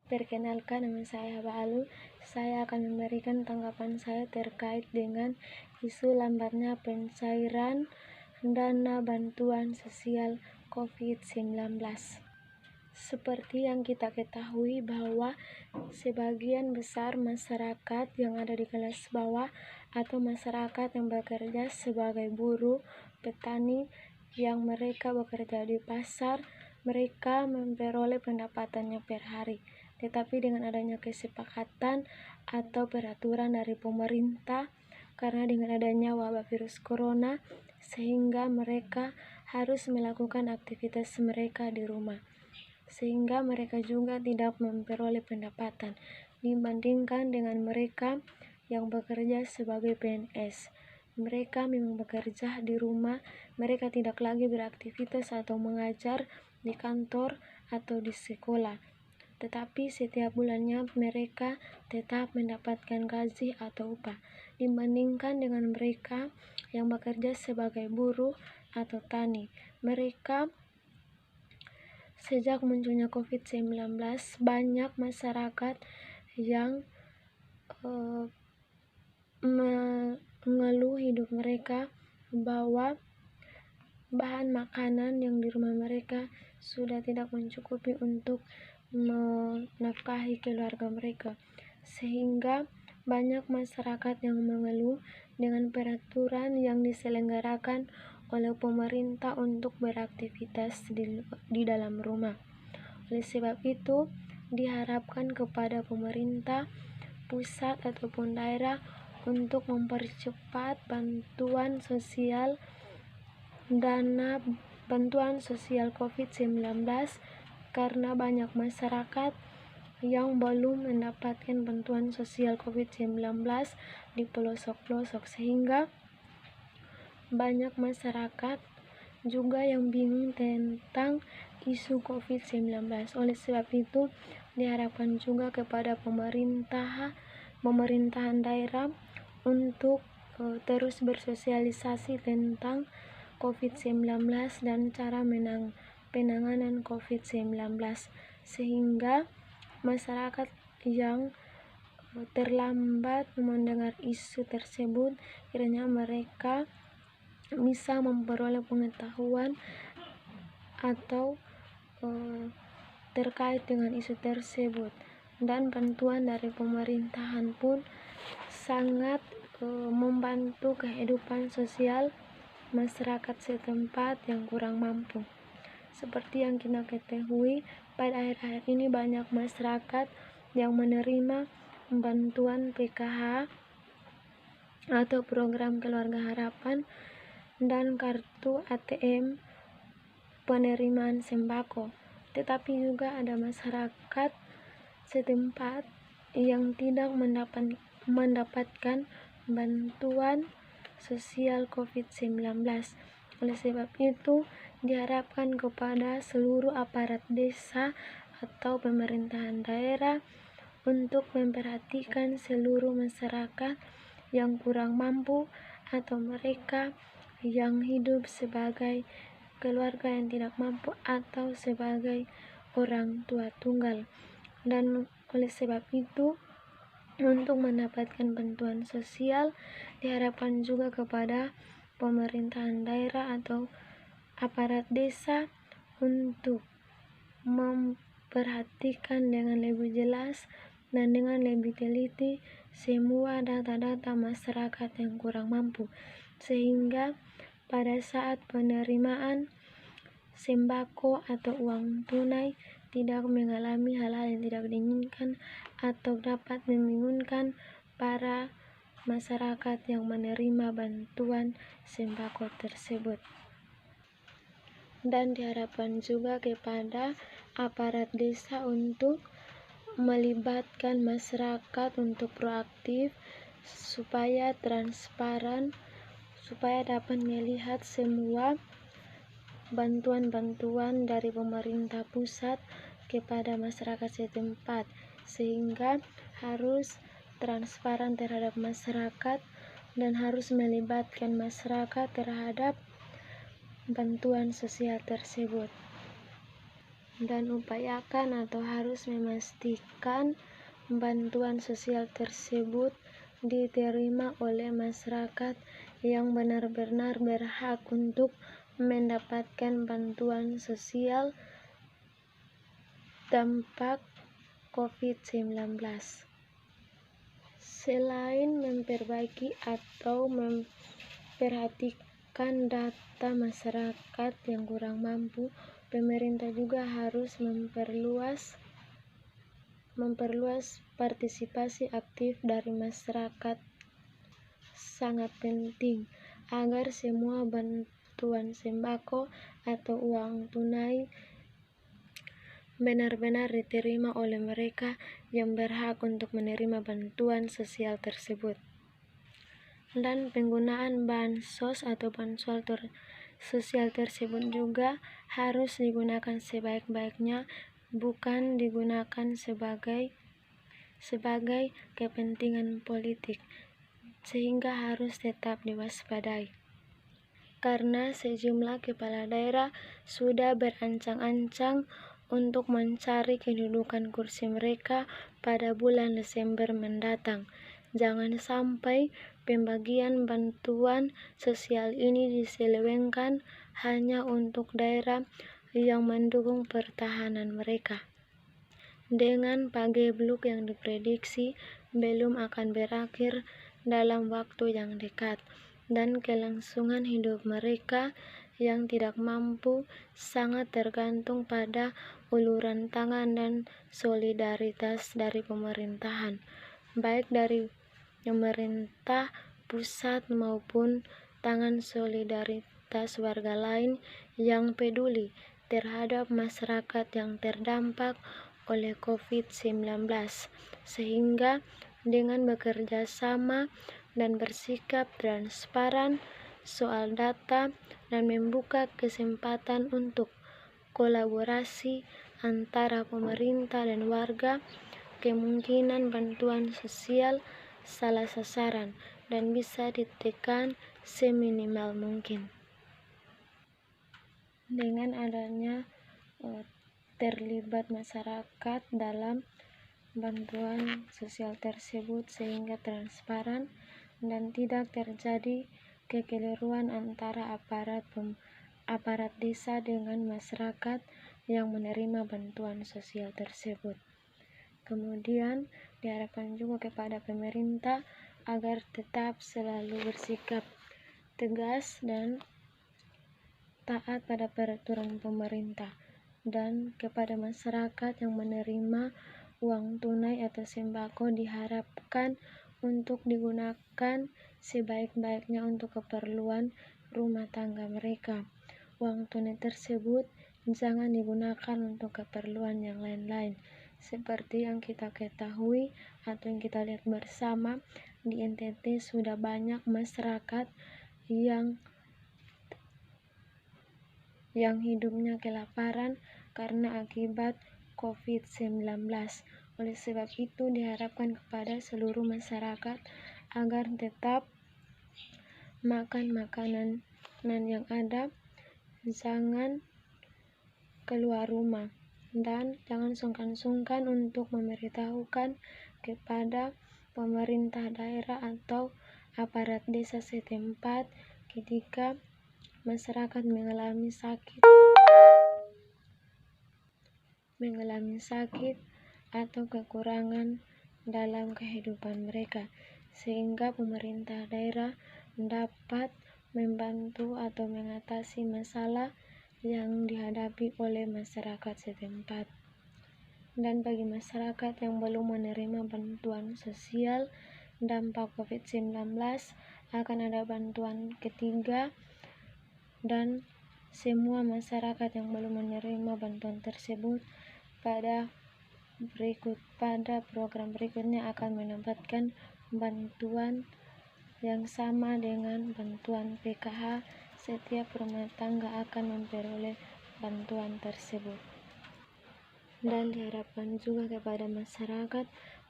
Perkenalkan, nama saya Haba Alu. Saya akan memberikan tanggapan saya terkait dengan isu lambatnya pencairan dana bantuan sosial COVID-19. Seperti yang kita ketahui bahwa sebagian besar masyarakat yang ada di kelas bawah atau masyarakat yang bekerja sebagai buruh, petani, yang mereka bekerja di pasar, mereka memperoleh pendapatannya per hari. Tetapi dengan adanya kesepakatan atau peraturan dari pemerintah, karena dengan adanya wabah virus corona, sehingga mereka harus melakukan aktivitas mereka di rumah, sehingga mereka juga tidak memperoleh pendapatan dibandingkan dengan mereka yang bekerja sebagai PNS. Mereka memang bekerja di rumah, mereka tidak lagi beraktivitas atau mengajar di kantor atau di sekolah, tetapi setiap bulannya mereka tetap mendapatkan gaji atau upah dibandingkan dengan mereka yang bekerja sebagai buruh atau tani. Mereka sejak munculnya COVID-19, banyak masyarakat yang mengeluh hidup mereka bahwa bahan makanan yang di rumah mereka sudah tidak mencukupi untuk menafkahi keluarga mereka, sehingga banyak masyarakat yang mengeluh dengan peraturan yang diselenggarakan oleh pemerintah untuk beraktivitas di dalam rumah. Oleh sebab itu, diharapkan kepada pemerintah pusat ataupun daerah untuk mempercepat bantuan sosial dana bantuan sosial COVID-19, karena banyak masyarakat yang belum mendapatkan bantuan sosial COVID-19 di pelosok-pelosok, sehingga banyak masyarakat juga yang bingung tentang isu COVID-19. Oleh sebab itu, diharapkan juga kepada pemerintahan daerah untuk terus bersosialisasi tentang COVID-19 dan cara penanganan COVID-19, sehingga masyarakat yang terlambat mendengar isu tersebut, kiranya mereka bisa memperoleh pengetahuan atau terkait dengan isu tersebut. Dan bantuan dari pemerintahan pun sangat membantu kehidupan sosial masyarakat setempat yang kurang mampu. Seperti yang kita ketahui, pada akhir-akhir ini banyak masyarakat yang menerima bantuan PKH atau program keluarga harapan dan kartu ATM penerimaan sembako. Tetapi juga ada masyarakat setempat yang tidak mendapatkan bantuan sosial COVID-19. Oleh sebab itu, diharapkan kepada seluruh aparat desa atau pemerintahan daerah untuk memperhatikan seluruh masyarakat yang kurang mampu atau mereka yang hidup sebagai keluarga yang tidak mampu atau sebagai orang tua tunggal. Dan oleh sebab itu, untuk mendapatkan bantuan sosial, diharapkan juga kepada pemerintahan daerah atau aparat desa untuk memperhatikan dengan lebih jelas dan dengan lebih teliti semua data-data masyarakat yang kurang mampu, sehingga pada saat penerimaan sembako atau uang tunai tidak mengalami hal-hal yang tidak diinginkan atau dapat membingungkan para masyarakat yang menerima bantuan sembako tersebut. Dan diharapkan juga kepada aparat desa untuk melibatkan masyarakat untuk proaktif supaya transparan, supaya dapat melihat semua bantuan-bantuan dari pemerintah pusat kepada masyarakat setempat, sehingga harus transparan terhadap masyarakat dan harus melibatkan masyarakat terhadap bantuan sosial tersebut. dan upayakan atau harus memastikan bantuan sosial tersebut diterima oleh masyarakat yang benar-benar berhak untuk mendapatkan bantuan sosial dampak COVID-19. Selain memperbaiki atau memperhatikan data masyarakat yang kurang mampu, pemerintah juga harus memperluas partisipasi aktif dari masyarakat. Sangat penting agar semua bantuan sembako atau uang tunai benar-benar diterima oleh mereka yang berhak untuk menerima bantuan sosial tersebut. Dan penggunaan bansos atau bantuan sosial tersebut juga harus digunakan sebaik-baiknya, bukan digunakan sebagai kepentingan politik, sehingga harus tetap diwaspadai. Karena sejumlah kepala daerah sudah berancang-ancang untuk mencari kedudukan kursi mereka pada bulan Desember mendatang. Jangan sampai pembagian bantuan sosial ini diselewengkan hanya untuk daerah yang mendukung pertahanan mereka. Dengan pagebluk yang diprediksi belum akan berakhir dalam waktu yang dekat, dan kelangsungan hidup mereka yang tidak mampu sangat tergantung pada uluran tangan dan solidaritas dari pemerintahan, baik dari pemerintah pusat maupun tangan solidaritas warga lain yang peduli terhadap masyarakat yang terdampak oleh COVID-19, sehingga dengan bekerja sama dan bersikap transparan soal data dan membuka kesempatan untuk kolaborasi antara pemerintah dan warga, kemungkinan bantuan sosial salah sasaran dan bisa ditekan seminimal mungkin. Dengan adanya terlibat masyarakat dalam bantuan sosial tersebut sehingga transparan dan tidak terjadi kekeliruan antara aparat desa dengan masyarakat yang menerima bantuan sosial tersebut. Kemudian diharapkan juga kepada pemerintah agar tetap selalu bersikap tegas dan taat pada peraturan pemerintah, dan kepada masyarakat yang menerima uang tunai atau sembako diharapkan untuk digunakan sebaik-baiknya untuk keperluan rumah tangga mereka. Uang tunai tersebut jangan digunakan untuk keperluan yang lain-lain. Seperti yang kita ketahui atau yang kita lihat bersama, di NTT sudah banyak masyarakat yang hidupnya kelaparan karena akibat COVID-19. Oleh sebab itu diharapkan kepada seluruh masyarakat agar tetap makan makanan yang ada, jangan keluar rumah, dan jangan sungkan-sungkan untuk memberitahukan kepada pemerintah daerah atau aparat desa setempat ketika masyarakat mengalami sakit atau kekurangan dalam kehidupan mereka, sehingga pemerintah daerah dapat membantu atau mengatasi masalah yang dihadapi oleh masyarakat setempat. Dan bagi masyarakat yang belum menerima bantuan sosial dampak COVID-19, akan ada bantuan ketiga, dan semua masyarakat yang belum menerima bantuan tersebut pada program berikutnya akan mendapatkan bantuan yang sama dengan bantuan PKH. Setiap rumah tangga akan memperoleh bantuan tersebut. Dan diharapkan juga kepada masyarakat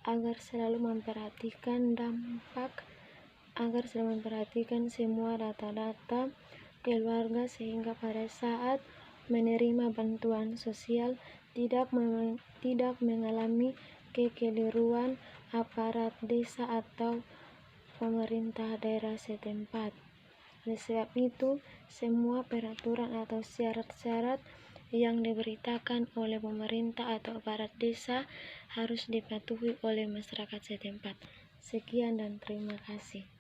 agar selalu memperhatikan semua data-data keluarga, sehingga pada saat menerima bantuan sosial tidak mengalami kekeliruan aparat desa atau pemerintah daerah setempat. Oleh sebab itu, semua peraturan atau syarat-syarat yang diberitakan oleh pemerintah atau aparat desa harus dipatuhi oleh masyarakat setempat. Sekian dan terima kasih.